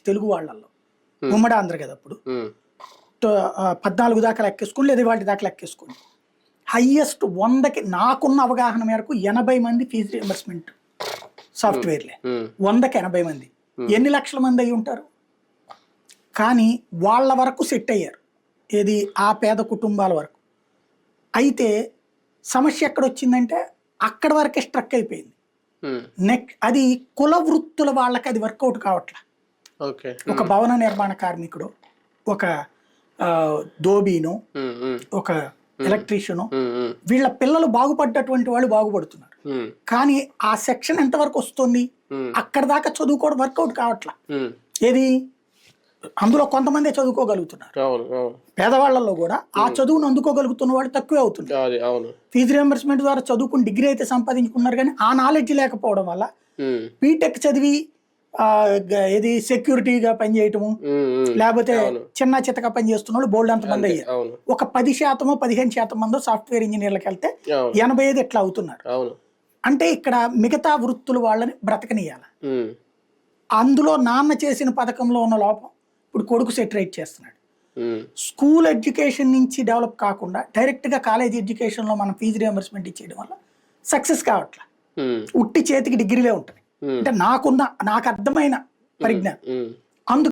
తెలుగు వాళ్ళల్లో, ఉమ్మడి ఆంధ్ర కదా అప్పుడు 14 దాకా లెక్కేసుకోండి, లేదా వాటి దాకా లెక్కేసుకోండి. హైయెస్ట్ 100కి నాకున్న అవగాహన మేరకు 80 మంది ఫీజు రియంబర్స్మెంట్ సాఫ్ట్వేర్లే. 100కి 80 మంది. ఎన్ని లక్షల మంది అయి ఉంటారు? కానీ వాళ్ళ వరకు సెట్ అయ్యారు, ఏది ఆ పేద కుటుంబాల వరకు. అయితే సమస్య ఎక్కడ వచ్చిందంటే అక్కడ వరకే స్ట్రక్ అయిపోయింది. అది కుల వృత్తుల వాళ్ళకి అది వర్కౌట్ కావట్లా. ఒక భవన నిర్మాణ కార్మికుడు, ఒక దోబీను, ఒక ఎలక్ట్రీషియను, వీళ్ళ పిల్లలు బాగుపడ్డటువంటి వాళ్ళు బాగుపడుతున్నారు. కానీ ఆ సెక్షన్ ఎంతవరకు వస్తుంది? అక్కడ దాకా చదువుకోవడం వర్కౌట్ కావట్లా. ఏది అందులో కొంతమంది చదువుకోగలుగుతున్నారు, పేదవాళ్లలో కూడా ఆ చదువును అందుకోగలుగుతున్న వాళ్ళు తక్కువే అవుతున్నారు. ఫీజు రియంబర్స్మెంట్ ద్వారా చదువుకుని డిగ్రీ అయితే సంపాదించుకున్నారు, కానీ ఆ నాలెడ్జ్ లేకపోవడం వల్ల బీటెక్ చదివి ఇది సెక్యూరిటీగా పనిచేయటము, లేకపోతే చిన్న చిత్తగా పనిచేస్తున్న వాళ్ళు బోల్డ్ అంతమంది అయ్యారు. ఒక 10% 15% మంది సాఫ్ట్వేర్ ఇంజనీర్లకు వెళ్తే 85 ఎట్లా అవుతున్నారు. అంటే ఇక్కడ మిగతా వృత్తులు వాళ్ళని బ్రతకనియాలి. అందులో నాన్న చేసిన పథకంలో ఉన్న లోపం ఇప్పుడు కొడుకు సెటరేట్ చేస్తున్నాడు. స్కూల్ ఎడ్యుకేషన్ నుంచి డెవలప్ కాకుండా డైరెక్ట్ గా కాలేజ్ ఎడ్యుకేషన్ లో మనం ఫీజు రియంబర్స్మెంట్ ఇచ్చేయడం వల్ల సక్సెస్ కావట్లా. ఉట్టి చేతికి డిగ్రీలే ఉంటుంది. అంటే నాకు అర్థమైన పరిజ్ఞానం